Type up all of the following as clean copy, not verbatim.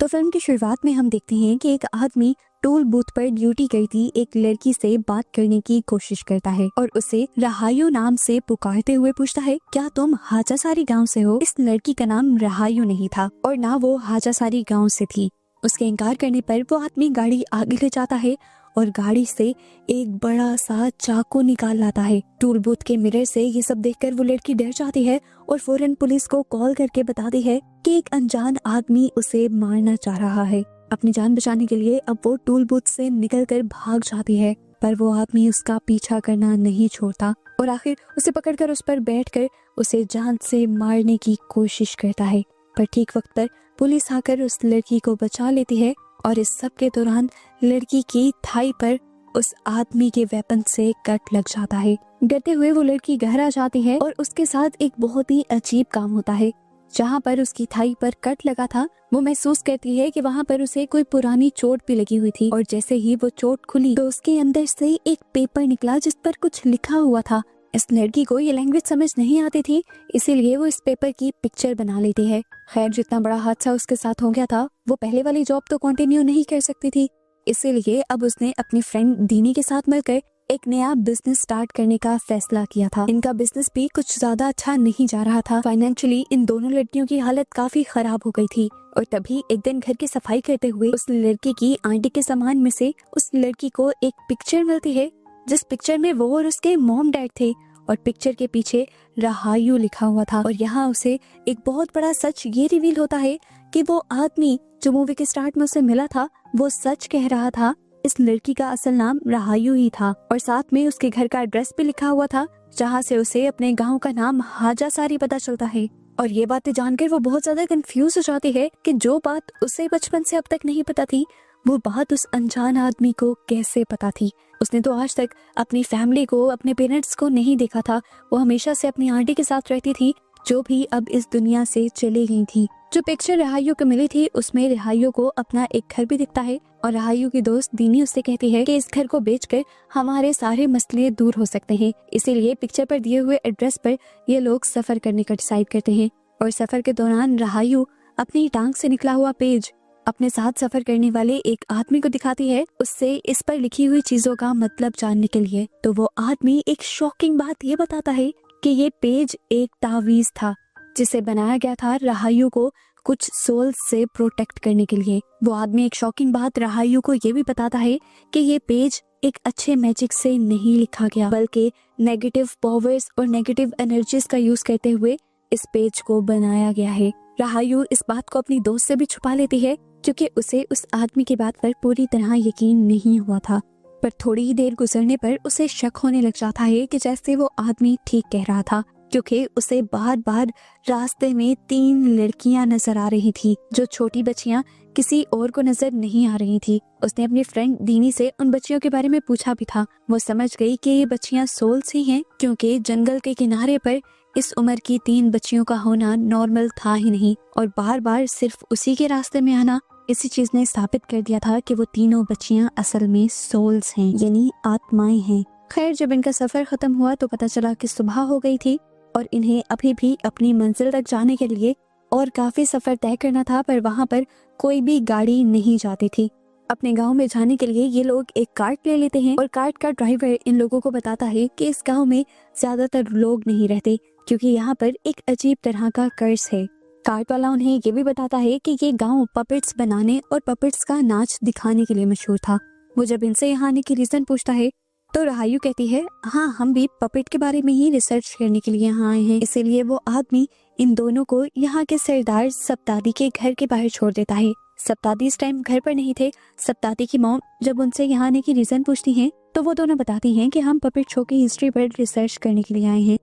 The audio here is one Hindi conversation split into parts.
फिल्म की शुरुआत में हम देखते हैं कि एक आदमी टोल बूथ पर ड्यूटी करती एक लड़की से बात करने की कोशिश करता है और उसे रहायू नाम से पुकारते हुए पूछता है, क्या तुम हाजासारी गांव से हो? इस लड़की का नाम रहायू नहीं था और ना वो हाजासारी गांव से थी। उसके इनकार करने पर वो आदमी गाड़ी आगे ले जाता है और गाड़ी से एक बड़ा सा चाकू निकाल लाता है। टोल बूथ के मिरर से ये सब देखकर वो लड़की डर जाती है और फौरन पुलिस को कॉल करके बताती है कि एक अनजान आदमी उसे मारना चाह रहा है। अपनी जान बचाने के लिए अब वो टोल बूथ से निकलकर भाग जाती है, पर वो आदमी उसका पीछा करना नहीं छोड़ता और आखिर उसे पकड़कर उस पर बैठकर उसे जान से मारने की कोशिश करता है। पर ठीक वक्त पर पुलिस आकर उस लड़की को बचा लेती है और इस सब के दौरान लड़की की थाई पर उस आदमी के वेपन से कट लग जाता है। डरते हुए वो लड़की घर आ जाती है और उसके साथ एक बहुत ही अजीब काम होता है। जहाँ पर उसकी थाई पर कट लगा था, वो महसूस करती है कि वहाँ पर उसे कोई पुरानी चोट भी लगी हुई थी और जैसे ही वो चोट खुली तो उसके अंदर से एक पेपर निकला जिस पर कुछ लिखा हुआ था। इस लड़की को ये लैंग्वेज समझ नहीं आती थी, इसीलिए वो इस पेपर की पिक्चर बना लेती है। खैर, जितना बड़ा हादसा उसके साथ हो गया था, वो पहले वाली जॉब तो कंटिन्यू नहीं कर सकती थी, इसीलिए अब उसने अपनी फ्रेंड दीनी के साथ मिलकर एक नया बिजनेस स्टार्ट करने का फैसला किया था। इनका बिजनेस भी कुछ ज्यादा अच्छा नहीं जा रहा था। फाइनेंशियली इन दोनों लड़कियों की हालत काफी खराब हो गई थी और तभी एक दिन घर की सफाई करते हुए उस लड़की की आंटी के सामान में से उस लड़की को एक पिक्चर मिलती है, जिस पिक्चर में वो और उसके मॉम डैड थे और पिक्चर के पीछे रहायू लिखा हुआ था। और यहाँ उसे एक बहुत बड़ा सच ये रिवील होता है कि वो आदमी जो मूवी के स्टार्ट में उसे मिला था वो सच कह रहा था। इस लड़की का असल नाम रहायू ही था और साथ में उसके घर का एड्रेस भी लिखा हुआ था, जहाँ से उसे अपने गांव का नाम हाजासारी पता चलता है। और ये बातें जानकर वो बहुत ज्यादा कंफ्यूज हो जाती है कि जो बात उसे बचपन से अब तक नहीं पता थी, वो बात उस अनजान आदमी को कैसे पता थी। उसने तो आज तक अपनी फैमिली को, अपने पेरेंट्स को नहीं देखा था। वो हमेशा से अपनी आंटी के साथ रहती थी, जो भी अब इस दुनिया से चली गई थी। जो पिक्चर रहायू को मिली थी उसमें रहायू को अपना एक घर भी दिखता है और रहायू की दोस्त दीनी उससे कहती है कि इस घर को बेचकर हमारे सारे मसले दूर हो सकते हैं। इसीलिए पिक्चर पर दिए हुए एड्रेस पर ये लोग सफर करने का डिसाइड करते हैं और सफर के दौरान रहायू अपनी टांग से निकला हुआ पेज अपने साथ सफर करने वाले एक आदमी को दिखाती है, उससे इस पर लिखी हुई चीजों का मतलब जानने के लिए। तो वो आदमी एक शॉकिंग बात ये बताता है कि ये पेज एक तावीज था जिसे बनाया गया था रहायू को कुछ सोल से प्रोटेक्ट करने के लिए। वो आदमी एक शॉकिंग बात रहायू को ये भी बताता है कि ये पेज एक अच्छे मैजिक से नहीं लिखा गया, बल्कि नेगेटिव पावर्स और नेगेटिव एनर्जीज का यूज करते हुए इस पेज को बनाया गया है। रहायू इस बात को अपनी दोस्त से भी छुपा लेती है क्योंकि उसे उस आदमी की बात पर पूरी तरह यकीन नहीं हुआ था। पर थोड़ी ही देर गुजरने पर उसे शक होने लग जाता है कि जैसे वो आदमी ठीक कह रहा था, क्योंकि उसे बार बार रास्ते में 3 लड़कियां नजर आ रही थी, जो छोटी बच्चियां किसी और को नजर नहीं आ रही थी। उसने अपनी फ्रेंड दीनी से उन बच्चियों के बारे में पूछा भी था। वो समझ गई कि ये बच्चियां सोल्स ही हैं, क्योंकि जंगल के किनारे पर इस उम्र की 3 बच्चियों का होना नॉर्मल था ही नहीं और बार बार सिर्फ उसी के रास्ते में आना, इसी चीज ने साबित कर दिया था कि वो तीनों बच्चियां असल में सोल्स हैं, यानी आत्माएं हैं। खैर, जब इनका सफर खत्म हुआ तो पता चला कि सुबह हो गई थी और इन्हें अभी भी अपनी मंजिल तक जाने के लिए और काफी सफर तय करना था, पर वहाँ पर कोई भी गाड़ी नहीं जाती थी। अपने गांव में जाने के लिए ये लोग एक कार्ट ले लेते हैं और कार्ट का ड्राइवर इन लोगों को बताता है कि इस गांव में ज्यादातर लोग नहीं रहते क्योंकि यहाँ पर एक अजीब तरह का कर्ज है। कार्ट वाला उन्हें ये भी बताता है कि ये गांव पपेट्स बनाने और पपेट्स का नाच दिखाने के लिए मशहूर था। वो जब इनसे यहाँ आने की रीजन पूछता है तो रहायू कहती है, हाँ, हम भी पपेट के बारे में ही रिसर्च करने के लिए यहाँ आए हैं। इसीलिए वो आदमी इन दोनों को यहाँ के सरदार सप्तादी के घर के बाहर छोड़ देता है। सप्तादी इस टाइम घर पर नहीं थे। सप्तादी की मॉम जब उनसे यहाँ आने की रीजन पूछती हैं तो वो दोनों बताती हैं कि हम पपेट शो की हिस्ट्री पर रिसर्च करने के लिए आए हैं।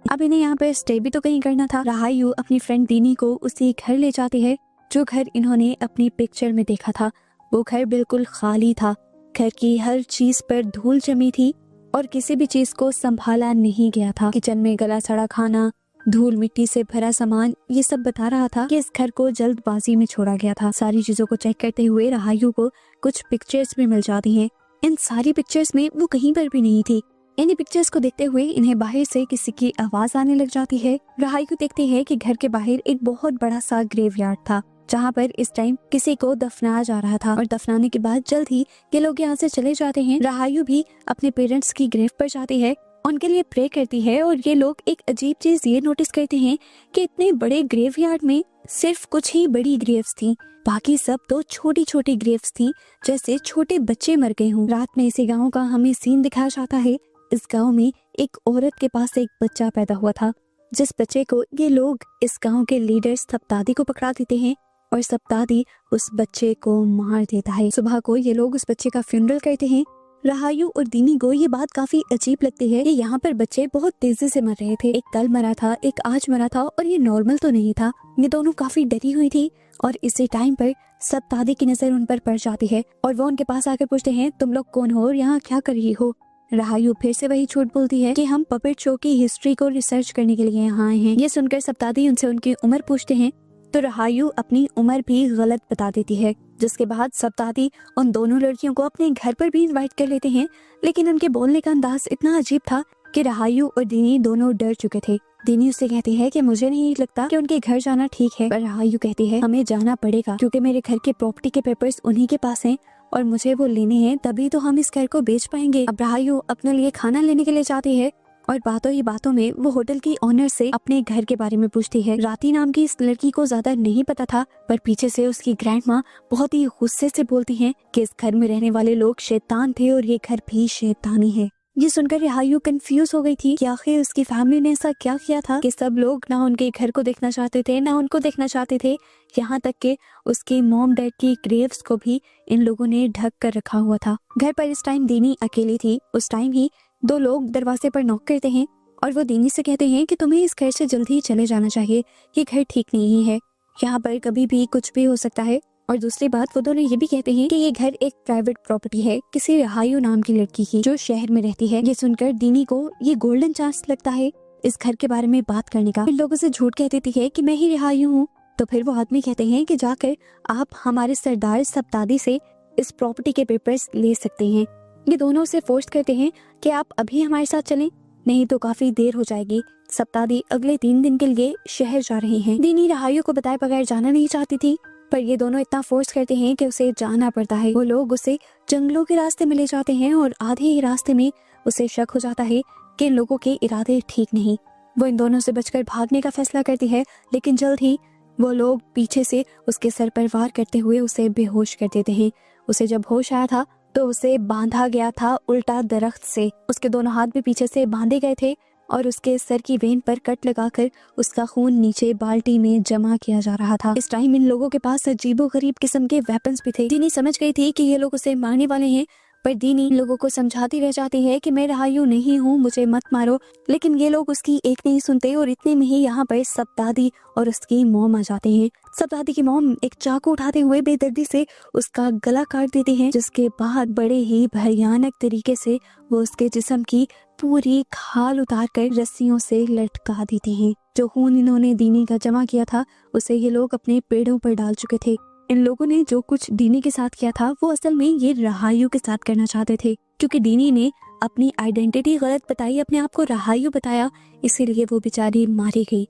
अब इन्हें यहाँ पर स्टे भी तो कहीं करना था। रहायू अपनी फ्रेंड दीनी को उसी घर ले जाती है जो घर इन्होंने अपनी पिक्चर में देखा था। वो घर बिल्कुल खाली था। घर की हर चीज पर धूल जमी थी और किसी भी चीज को संभाला नहीं गया था। किचन में गला सड़ा खाना, धूल मिट्टी से भरा सामान, ये सब बता रहा था कि इस घर को जल्दबाजी में छोड़ा गया था। सारी चीजों को चेक करते हुए रहायू को कुछ पिक्चर्स भी मिल जाती हैं। इन सारी पिक्चर्स में वो कहीं पर भी नहीं थी। इन्हीं पिक्चर्स को देखते हुए इन्हें बाहर से किसी की आवाज आने लग जाती है। रहायू देखते हैं कि घर के बाहर एक बहुत बड़ा सा ग्रेवयार्ड था जहाँ पर इस टाइम किसी को दफनाया जा रहा था और दफनाने के बाद जल्द ही ये लोग यहाँ से चले जाते हैं। राहायु भी अपने पेरेंट्स की ग्रेव पर जाती है, उनके लिए प्रे करती है और ये लोग एक अजीब चीज ये नोटिस करते हैं कि इतने बड़े ग्रेवयार्ड में सिर्फ कुछ ही बड़ी ग्रेव्स थी, बाकी सब तो छोटी छोटी ग्रेव्स थी, जैसे छोटे बच्चे मर गए हों। रात में इसी गाँव का हमें सीन दिखाया जाता है। इस गाँव में एक औरत के पास एक बच्चा पैदा हुआ था, जिस बच्चे को ये लोग इस गाँव के लीडर सप्तादी को पकड़ा देते हैं और सप्तादी उस बच्चे को मार देता है। सुबह को ये लोग उस बच्चे का फ्यूनरल करते हैं। राहायु और दीनी को ये बात काफी अजीब लगती है कि यहाँ पर बच्चे बहुत तेजी से मर रहे थे। एक कल मरा था, एक आज मरा था और ये नॉर्मल तो नहीं था। ये दोनों काफी डरी हुई थी और इसी टाइम पर सप्तादी की नजर उन पर पड़ जाती है और वो उनके पास आकर पूछते हैं, तुम लोग कौन हो और यहाँ क्या कर रही हो? राहायु फिर से वही झूठ बोलती है कि हम पपेट शो की हिस्ट्री को रिसर्च करने के लिए यहाँ आए हैं। ये सुनकर सप्तादी उनसे उनकी उम्र पूछते हैं तो राहायु अपनी उम्र भी गलत बता देती है, जिसके बाद सप्तादी उन दोनों लड़कियों को अपने घर पर भी इनवाइट कर लेते हैं। लेकिन उनके बोलने का अंदाज इतना अजीब था कि राहायु और दीनी दोनों डर चुके थे। दीनी उससे कहती है कि मुझे नहीं लगता कि उनके घर जाना ठीक है, पर राहायु कहती है हमें जाना पड़ेगा क्योंकि मेरे घर के प्रॉपर्टी के पेपर्स उन्हीं के पास हैं और मुझे वो लेने हैं, तभी तो हम इस घर को बेच पाएंगे। अब राहायु अपने लिए खाना लेने के लिए जाती है और बातों ही बातों में वो होटल की ओनर से अपने घर के बारे में पूछती है। राती नाम की इस लड़की को ज्यादा नहीं पता था, पर पीछे से उसकी ग्रैंडमा बहुत ही गुस्से से बोलती हैं कि इस घर में रहने वाले लोग शैतान थे और ये घर भी शैतानी है। ये सुनकर राहायु कंफ्यूज हो गई थी कि आखिर उसकी फैमिली ने ऐसा क्या किया था कि सब लोग ना उनके घर को देखना चाहते थे ना उनको देखना चाहते थे, यहाँ तक कि उसके मॉम डैड की ग्रेव्स को भी इन लोगों ने ढक कर रखा हुआ था। घर पर इस टाइम दीनी अकेली थी। उस टाइम ही दो लोग दरवाजे पर नॉक करते हैं और वो दीनी से कहते हैं कि तुम्हें इस घर से जल्दी ही चले जाना चाहिए, ये घर ठीक नहीं है, यहाँ पर कभी भी कुछ भी हो सकता है। और दूसरी बात, वो दोनों ये भी कहते हैं कि ये घर एक प्राइवेट प्रॉपर्टी है किसी राहायु नाम की लड़की की जो शहर में रहती है। ये सुनकर दीनी को ये गोल्डन चांस लगता है इस घर के बारे में बात करने का। फिर लोगों से झूठ कह देती है कि मैं ही राहायु हूँ। तो फिर वो आदमी कहते हैं कि जाकर आप हमारे सरदार सप्तादी से इस प्रॉपर्टी के पेपर्स ले सकते हैं। ये दोनों उसे फोर्स करते हैं कि आप अभी हमारे साथ चलें, नहीं तो काफी देर हो जाएगी। सप्तादी अगले 3 दिन के लिए शहर जा रहे हैं। दीनी राहायु को बताए बगैर जाना नहीं चाहती थी, पर ये दोनों इतना फोर्स करते हैं कि उसे जाना पड़ता है। वो लोग उसे जंगलों के रास्ते में ले जाते हैं और आधे ही रास्ते में उसे शक हो जाता है कि इन लोगों के इरादे ठीक नहीं। वो इन दोनों से बचकर भागने का फैसला करती है, लेकिन जल्द ही वो लोग पीछे से उसके सर पर वार करते हुए उसे बेहोश कर देते हैं। उसे जब होश आया था तो उसे बांधा गया था उल्टा दरख्त से। उसके दोनों हाथ भी पीछे से बांधे गए थे और उसके सर की वेन पर कट लगाकर उसका खून नीचे बाल्टी में जमा किया जा रहा था। इस टाइम इन लोगों के पास अजीबोगरीब किस्म के वेपन्स भी थे। दीनी समझ गई थी कि ये लोग उसे मारने वाले हैं, पर दीनी लोगों को समझाती रह जाती है कि मैं राहायु नहीं हूँ, मुझे मत मारो। लेकिन ये लोग उसकी एक नहीं सुनते और इतने में ही यहाँ पर सप्तादी और उसकी मॉम आ जाते हैं। सप्तादी की मॉम एक चाकू उठाते हुए बेदर्दी से उसका गला काट देते हैं, जिसके बाद बड़े ही भयानक तरीके से वो उसके जिस्म की पूरी खाल उतार कर रस्सियों से लटका देते हैं। जो खून इन्होंने दीनी का जमा किया था उसे ये लोग अपने पेड़ों पर डाल चुके थे। इन लोगों ने जो कुछ दीनी के साथ किया था वो असल में ये राहायु के साथ करना चाहते थे, क्योंकि दीनी ने अपनी आइडेंटिटी गलत बताई, अपने आप को राहायु बताया, इसीलिए वो बेचारी मारी गई।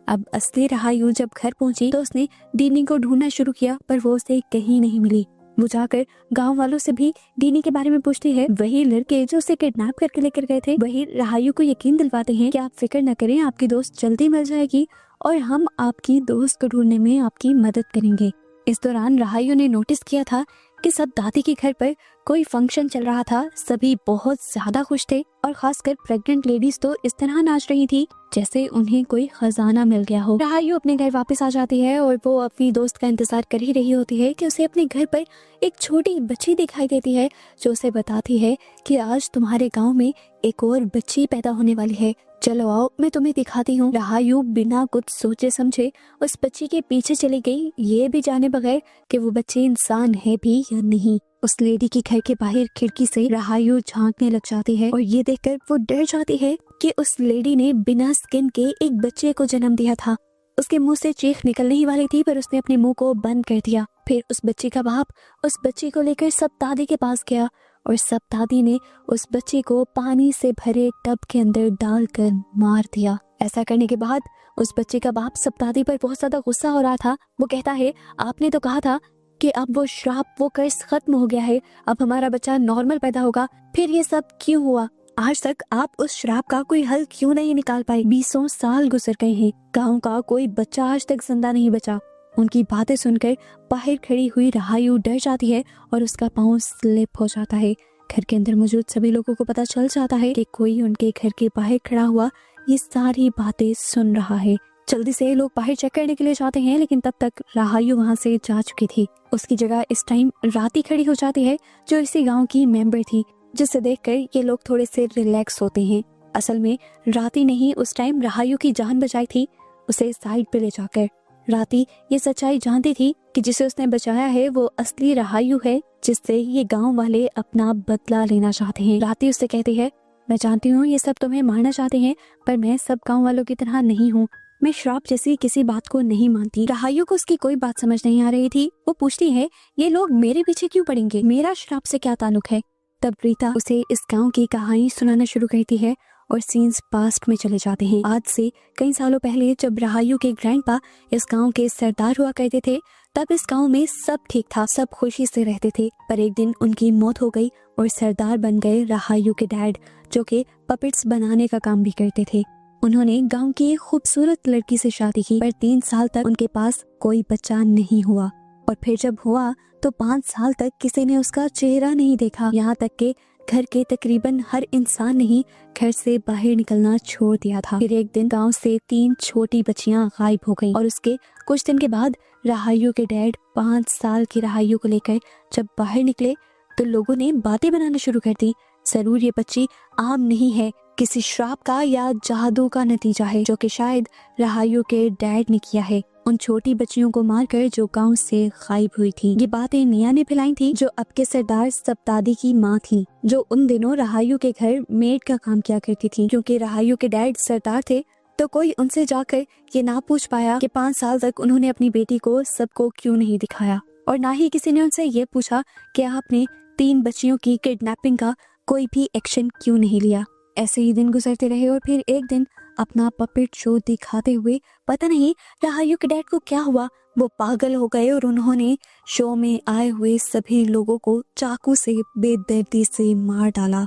अब असली राहायु जब घर पहुंची तो उसने दीनी को ढूंढना शुरू किया, पर वो उसे कहीं नहीं मिली। वो जाकर गांव वालों से भी दीनी के बारे में पूछती है। वही लड़के जो उसे किडनैप करके लेकर गए थे वही राहायु को यकीन दिलवाते हैं कि आप फिक्र न करें, आपकी दोस्त जल्दी मिल जाएगी और हम आपकी दोस्त को ढूंढने में आपकी मदद करेंगे। इस दौरान राहायु ने नोटिस किया था कि सब दादी के घर पर कोई फंक्शन चल रहा था। सभी बहुत ज्यादा खुश थे और खासकर प्रेग्नेंट लेडीज तो इस तरह नाच रही थी जैसे उन्हें कोई खजाना मिल गया हो। राहायु अपने घर वापस आ जाती है और वो अपनी दोस्त का इंतजार कर ही रही होती है कि उसे अपने घर पर एक छोटी बच्ची दिखाई देती है जो उसे बताती है कि आज तुम्हारे गांव में एक और बच्ची पैदा होने वाली है, चलो आओ मैं तुम्हें दिखाती हूँ। राहायु बिना कुछ सोचे समझे उस बच्ची के पीछे चली गई, ये भी जाने बगैर कि वो बच्ची इंसान है भी या नहीं। उस लेडी के घर के बाहर खिड़की से राहायु झांकने लग जाती है और ये देखकर वो डर जाती है कि उस लेडी ने बिना स्किन के एक बच्चे को जन्म दिया था। उसके मुंह से चीख निकलने ही वाली थी, पर उसने अपने मुंह को बंद कर दिया। फिर उस बच्ची का बाप उस बच्ची को लेकर सप्तादी के पास गया और सप्तादी ने उस बच्ची को पानी से भरे टब के अंदर डालकर मार दिया। ऐसा करने के बाद उस बच्चे का बाप सप्तादी पर बहुत ज्यादा गुस्सा हो रहा था। वो कहता है, आपने तो कहा था कि अब वो श्राप, वो कर्ज खत्म हो गया है, अब हमारा बच्चा नॉर्मल पैदा होगा, फिर ये सब क्यों हुआ? आज तक आप उस श्राप का कोई हल क्यों नहीं निकाल पाए? 20 साल गुजर गए हैं, गांव का कोई बच्चा आज तक जिंदा नहीं बचा। उनकी बातें सुनकर बाहर खड़ी हुई रहायु डर जाती है और उसका पाँव स्लिप हो जाता है। घर के अंदर मौजूद सभी लोगों को पता चल जाता है कि कोई उनके घर के बाहर खड़ा हुआ ये सारी बातें सुन रहा है। जल्दी से लोग बाहर चेक करने के लिए जाते हैं, लेकिन तब तक रहायु वहां से जा चुकी थी। उसकी जगह इस टाइम राती खड़ी हो जाती है, जो इसी गांव की मेंबर थी, जिसे देखकर ये लोग थोड़े से रिलैक्स होते हैं। असल में राती ने ही उस टाइम रहायु की जान बचाई थी, उसे साइड पे ले जाकर। राती ये सच्चाई जानती थी कि जिसे उसने बचाया है वो असली रहायु है, जिससे ये गांव वाले अपना बदला लेना चाहते हैं। राती उससे कहती है, मैं जानती हूँ ये सब तुम्हें मारना चाहते हैं, पर मैं सब गांव वालों की तरह नहीं हूँ। मैं श्राप जैसी किसी बात को नहीं मानती। रहायु को उसकी कोई बात समझ नहीं आ रही थी। वो पूछती है, ये लोग मेरे पीछे क्यों पड़ेंगे? मेरा श्राप से क्या ताल्लुक है? तब रीता उसे इस गांव की कहानी सुनाना शुरू करती है और सीन्स पास्ट में चले जाते हैं। आज से कई सालों पहले जब रहायु के ग्रैंडपा इस गांव के सरदार हुआ करते थे, तब इस गांव में सब ठीक था, सब खुशी से रहते थे। पर एक दिन उनकी मौत हो गई और सरदार बन गए रहायु के डैड, जो कि पपेट्स बनाने का काम भी करते थे। उन्होंने गांव की एक खूबसूरत लड़की से शादी की, पर 3 साल तक उनके पास कोई बच्चा नहीं हुआ। और फिर जब हुआ तो 5 साल तक किसी ने उसका चेहरा नहीं देखा। यहाँ तक के घर के तकरीबन हर इंसान ने ही घर से बाहर निकलना छोड़ दिया था। फिर एक दिन गांव से 3 छोटी बच्चियां गायब हो गईं और उसके कुछ दिन के बाद रहायु के डैड 5 साल की रहायु को लेकर जब बाहर निकले तो लोगों ने बातें बनाना शुरू कर दी। जरूर ये बच्ची आम नहीं है, किसी श्राप का या जादू का नतीजा है, जो कि शायद रहायु के डैड ने किया है, उन छोटी बच्चियों को मारकर जो गांव से गायब हुई थी। ये बातें निया ने फैलाई थी, जो अब के सरदार सप्तादी की माँ थी, जो उन दिनों रहायु के घर मेड का काम किया करती थी। क्योंकि रहायु के डैड सरदार थे, तो कोई उनसे जाकर ये ना पूछ पाया कि 5 साल तक उन्होंने अपनी बेटी को सबको क्यों नहीं दिखाया, और ना ही किसी ने उनसे ये पूछा कि आपने 3 बच्चियों की किडनैपिंग का कोई भी एक्शन क्यों नहीं लिया। ऐसे ही दिन गुजरते रहे और फिर एक दिन अपना पपेट शो दिखाते हुए पता नहीं रहायु के डैड को क्या हुआ, वो पागल हो गए और उन्होंने शो में आए हुए सभी लोगों को चाकू से बेदर्दी से मार डाला।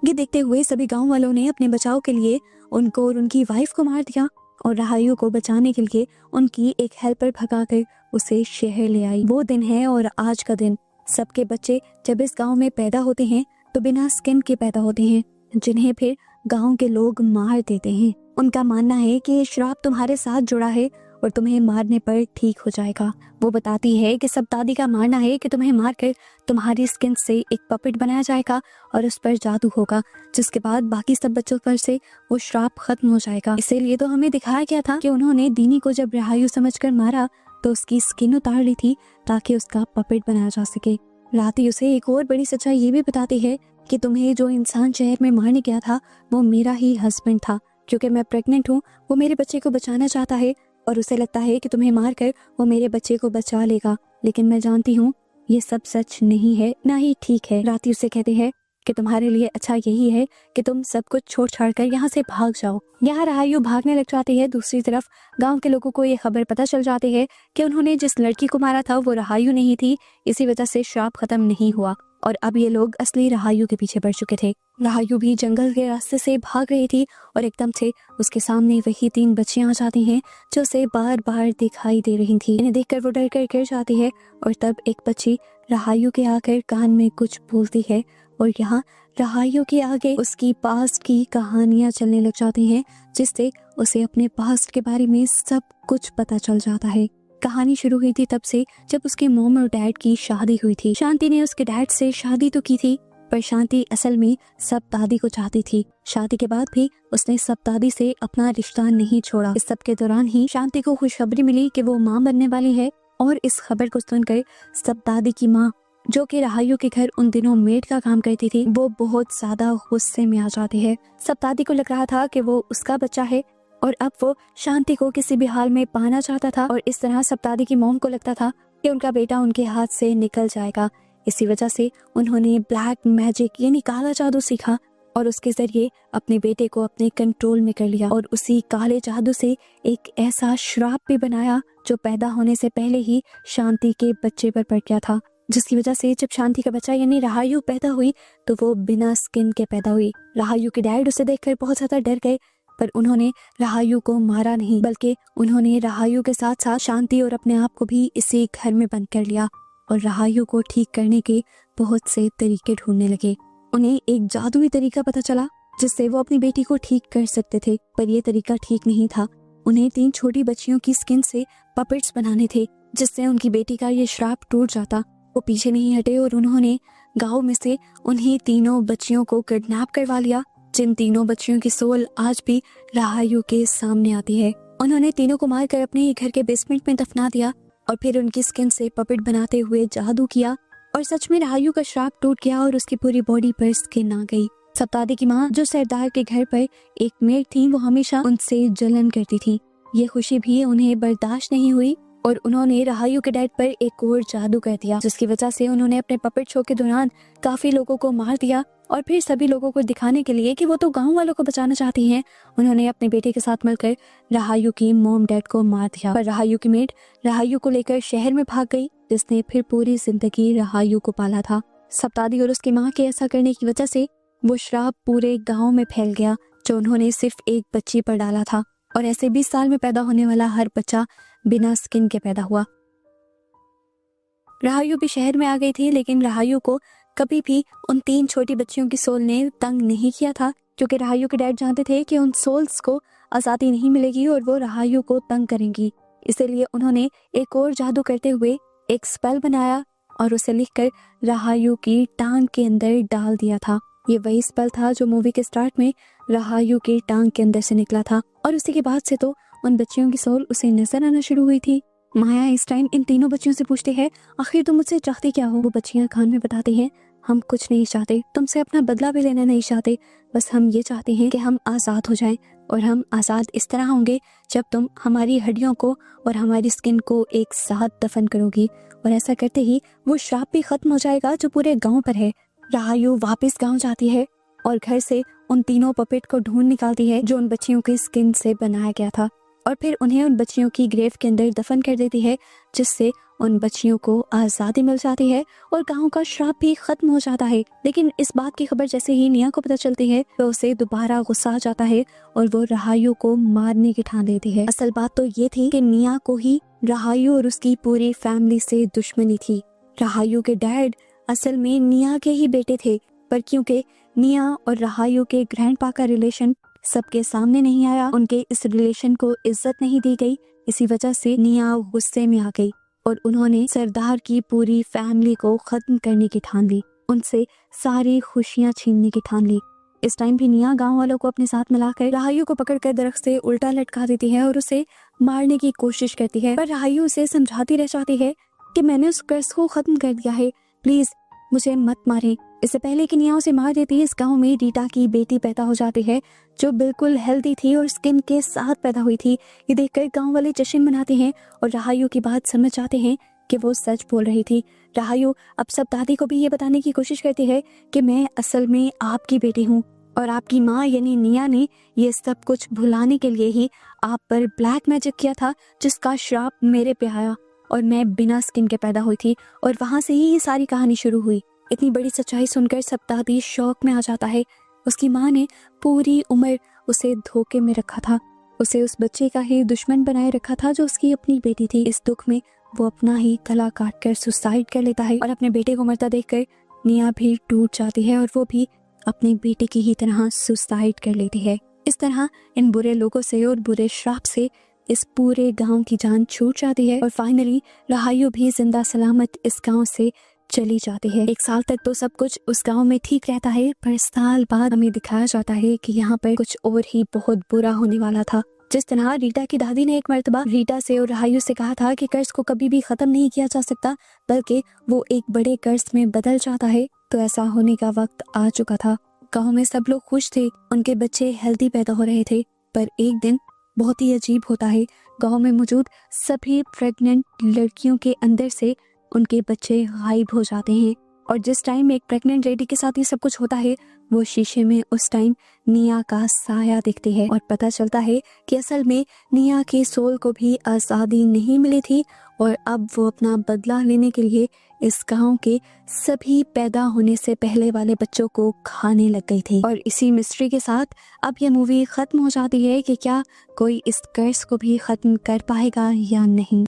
ये देखते हुए सभी गांव वालों ने अपने बचाव के लिए उनको और उनकी वाइफ को मार दिया और रहायु को बचाने के लिए उनकी एक हेल्पर भगाकर उसे शहर ले आई। वो दिन है और आज का दिन। सबके बच्चे जब इस गांव में पैदा होते हैं तो बिना स्किन के पैदा होते हैं, जिन्हें फिर गांव के लोग मार देते हैं। उनका मानना है कि श्राप तुम्हारे साथ जुड़ा है और तुम्हें मारने पर ठीक हो जाएगा। वो बताती है कि सप्तादी का मानना है कि तुम्हें मारकर तुम्हारी स्किन से एक पपेट बनाया जाएगा और उस पर जादू होगा, जिसके बाद बाकी सब बच्चों पर से वो श्राप खत्म हो जाएगा। इसीलिए तो हमें दिखाया गया था कि उन्होंने दीनी को जब रहायु समझकर मारा तो उसकी स्किन उतार ली थी ताकि उसका पपेट बनाया जा सके। राती उसे एक और बड़ी सच्चाई ये भी बताती है कि तुम्हें जो इंसान शहर में मारने गया था वो मेरा ही हस्बैंड था। क्योंकि मैं प्रेग्नेंट हूँ, वो मेरे बच्चे को बचाना चाहता है और उसे लगता है कि तुम्हें मारकर वो मेरे बच्चे को बचा लेगा, लेकिन मैं जानती हूँ ये सब सच नहीं है, ना ही ठीक है। राती उसे कहते हैं कि तुम्हारे लिए अच्छा यही है कि तुम सब कुछ छोड़ छाड़ कर यहाँ से भाग जाओ। यहाँ रहायु भागने लग जाती है। दूसरी तरफ गांव के लोगों को ये खबर पता चल जाती है कि उन्होंने जिस लड़की को मारा था वो रहायु नहीं थी, इसी वजह से श्राप खत्म नहीं हुआ और अब ये लोग असली रहायु के पीछे पड़ चुके थे। रहायु भी जंगल के रास्ते से भाग रही थी और एकदम से उसके सामने वही 3 बच्चियां आ जाती हैं जो उसे बार बार दिखाई दे रही थी। इन्हें देखकर वो डर कर गिर जाती है और तब एक बच्ची रहायु के आकर कान में कुछ बोलती है और यहाँ रहायु के आगे उसकी पास्ट की कहानियां चलने लग जाती हैं, जिससे उसे अपने पास्ट के बारे में सब कुछ पता चल जाता है। कहानी शुरू हुई थी तब से जब उसके मॉम और डैड की शादी हुई थी। शांति ने उसके डैड से शादी तो की थी, पर शांति असल में सप्तादी को चाहती थी। शादी के बाद भी उसने सप्तादी से अपना रिश्ता नहीं छोड़ा। इस सब के दौरान ही शांति को खुशखबरी मिली कि वो माँ बनने वाली है और इस खबर को सुनकर सप्तादी की माँ, जो कि रहायु के घर उन दिनों मेड का काम करती थी, वो बहुत ज्यादा गुस्से में आ जाती है। सप्तादी को लग रहा था कि वो उसका बच्चा है और अब वो शांति को किसी भी हाल में पाना चाहता था और इस तरह सप्तादी की मॉम को लगता था कि उनका बेटा उनके हाथ से निकल जाएगा। इसी वजह से उन्होंने ब्लैक मैजिक यानी काला जादू सीखा और उसके जरिए अपने बेटे को अपने कंट्रोल में कर लिया और उसी काले जादू से एक ऐसा श्राप भी बनाया जो पैदा होने से पहले ही शांति के बच्चे पर पड़ गया था, जिसकी वजह से जब शांति का बच्चा यानी राहायु पैदा हुई तो वो बिना स्किन के पैदा हुई। राहायु के डैड उसे देखकर बहुत ज्यादा डर गए, पर उन्होंने राहायु को मारा नहीं, बल्कि उन्होंने राहायु के साथ साथ शांति और अपने आप को भी इसी घर में बंद कर लिया और राहायु को ठीक करने के बहुत से तरीके ढूंढने लगे। उन्हें एक जादुई तरीका पता चला जिससे वो अपनी बेटी को ठीक कर सकते थे, पर यह तरीका ठीक नहीं था। उन्हें 3 छोटी बच्चियों की स्किन से पपेट्स बनाने थे जिससे उनकी बेटी का ये श्राप टूट जाता। वो पीछे नहीं हटे और उन्होंने गांव में से उन्हीं तीनों बच्चियों को किडनैप करवा लिया, जिन तीनों बच्चियों की सोल आज भी राहायु के सामने आती है। उन्होंने तीनों को मारकर अपने ही घर के बेसमेंट में दफना दिया और फिर उनकी स्किन से पपेट बनाते हुए जादू किया और सच में राहायु का श्राप टूट गया और उसकी पूरी बॉडी पर स्किन आ गई। सप्तादी की माँ जो सरदार के घर पर एक मेड थी, वो हमेशा उनसे जलन करती थी। ये खुशी भी उन्हें बर्दाश्त नहीं हुई और उन्होंने राहायु के डैड पर एक और जादू कर दिया, जिसकी वजह से उन्होंने अपने पपेट शो के दौरान काफी लोगों को मार दिया और फिर सभी लोगों को दिखाने के लिए कि वो तो गांव वालों को बचाना चाहती हैं, उन्होंने अपने बेटे के साथ मिलकर राहायु की मॉम डैड को मार दिया। पर राहायु की मेड राहायु को लेकर शहर में भाग गई, जिसने फिर पूरी जिंदगी राहायु को पाला था। सप्तादी और उसकी माँ के ऐसा करने की वजह से वो श्राप पूरे गाँव में फैल गया जो उन्होंने सिर्फ एक बच्ची पर डाला था और ऐसे 20 साल में पैदा होने वाला हर बच्चा बिना स्किन के पैदा हुआ। राहायु भी शहर में आ गई थी, लेकिन राहायु को कभी भी उन 3 छोटी बच्चियों की सोल ने तंग नहीं किया था, क्योंकि राहायु के डैड जानते थे कि उन सोल्स को आज़ादी नहीं मिलेगी और वो राहायु को तंग करेंगी। इसलिए उन्होंने एक और जादू करते हुए एक स्पेल बनाया और उसे लिखकर राहायु की टांग के अंदर डाल दिया था। ये वही स्पेल था जो मूवी के स्टार्ट में राहायु की टांग के अंदर से निकला था और उसी के बाद से तो उन बच्चियों की सोल उसे नजर आना शुरू हुई थी। माया इस टाइम इन तीनों बच्चियों से पूछती है, आखिर तुम मुझसे चाहती क्या हो? वो बच्चियां कान में बताती हैं, हम कुछ नहीं चाहते, तुमसे अपना बदला भी लेना नहीं चाहते, बस हम ये चाहते हैं कि हम आज़ाद हो जाएं और हम आज़ाद इस तरह होंगे जब तुम हमारी हड्डियों को और हमारी स्किन को एक साथ दफन करोगी और ऐसा करते ही वो श्राप भी खत्म हो जाएगा जो पूरे गाँव पर है। राहायु वापस गाँव जाती है और घर से उन तीनों पपेट को ढूंढ निकालती है जो उन बच्चियों की स्किन से बनाया गया था और फिर उन्हें उन बच्चियों की ग्रेव के अंदर दफन कर देती है, जिससे उन बच्चियों को आज़ादी मिल जाती है और गांव का श्राप भी खत्म हो जाता है। लेकिन इस बात की खबर जैसे ही निया को पता चलती है तो उसे दोबारा गुस्सा आ जाता है और वो राहायु को मारने की ठान लेती है। असल बात तो ये थी कि निया को ही राहायु और उसकी पूरी फैमिली से दुश्मनी थी। राहायु के डैड असल में निया के ही बेटे थे, पर क्योंकि निया और राहायु के ग्रैंडपा का रिलेशन सबके सामने नहीं आया, उनके इस रिलेशन को इज्जत नहीं दी गई, इसी वजह से निया गुस्से में आ गई और उन्होंने सरदार की पूरी फैमिली को खत्म करने की ठान ली, उनसे सारी खुशियां छीनने की ठान ली। इस टाइम भी निया गांव वालों को अपने साथ मिलाकर राहायु को पकड़कर दरख्त से उल्टा लटका देती है और उसे मारने की कोशिश करती है, पर राहायु उसे समझाती रह जाती है कि मैंने उस कर्ज को खत्म कर दिया है, प्लीज मुझे मत मारें। इससे पहले कि निया उसे मार देती है, इस गांव में रीटा की बेटी पैदा हो जाती है जो बिल्कुल हेल्दी थी और स्किन के साथ पैदा हुई थी। ये देखकर गांव वाले जश्न मनाते हैं और राहायु की बात समझ जाते हैं कि वो सच बोल रही थी। राहायु अब सब दादी को भी ये बताने की कोशिश करती है कि मैं असल में आपकी बेटी हूँ और आपकी माँ यानी निया ने ये सब कुछ भुलाने के लिए ही आप पर ब्लैक मैजिक किया था, जिसका श्राप मेरे पे आया और मैं बिना स्किन के पैदा हुई थी और वहां से ही ये सारी कहानी शुरू हुई। इतनी बड़ी सच्चाई सुनकर सब दादी शौक में आ जाता है। उसकी माँ ने पूरी उम्र उसे धोखे में रखा था, उसे उस बच्चे का ही दुश्मन बनाए रखा था जो उसकी अपनी बेटी थी। इस दुख में वो अपना ही गला काट कर सुसाइड कर लेता है और अपने बेटे को मरता देखकर निया भी टूट जाती है और वो भी अपनी बेटी की ही तरह सुसाइड कर लेती है। इस तरह इन बुरे लोगों से और बुरे श्राप से इस पूरे गांव की जान छूट जाती है और फाइनली राहायु भी जिंदा सलामत इस गांव से चली जाती है। 1 साल तक तो सब कुछ उस गांव में ठीक रहता है, पर साल बाद हमें दिखाया जाता है कि यहाँ पर कुछ और ही बहुत बुरा होने वाला था। जिस तरह रीटा की दादी ने एक मर्तबा रीटा से और राहायु से कहा था कि कर्ज को कभी भी खत्म नहीं किया जा सकता, बल्कि वो एक बड़े कर्ज में बदल जाता है, तो ऐसा होने का वक्त आ चुका था। गाँव में सब लोग खुश थे, उनके बच्चे हेल्दी पैदा हो रहे थे, पर एक दिन बहुत ही अजीब होता है। गांव में मौजूद सभी प्रेग्नेंट लड़कियों के अंदर से उनके बच्चे गायब हो जाते हैं और जिस टाइम एक प्रेग्नेंट लेडी के साथ ये सब कुछ होता है वो शीशे में उस टाइम निया का साया दिखती है और पता चलता है कि असल में निया के सोल को भी आज़ादी नहीं मिली थी और अब वो अपना बदला लेने के लिए इस गांव के सभी पैदा होने से पहले वाले बच्चों को खाने लग गई थी। और इसी मिस्ट्री के साथ अब ये मूवी ख़त्म हो जाती है कि क्या कोई इस कर्स को भी ख़त्म कर पाएगा या नहीं।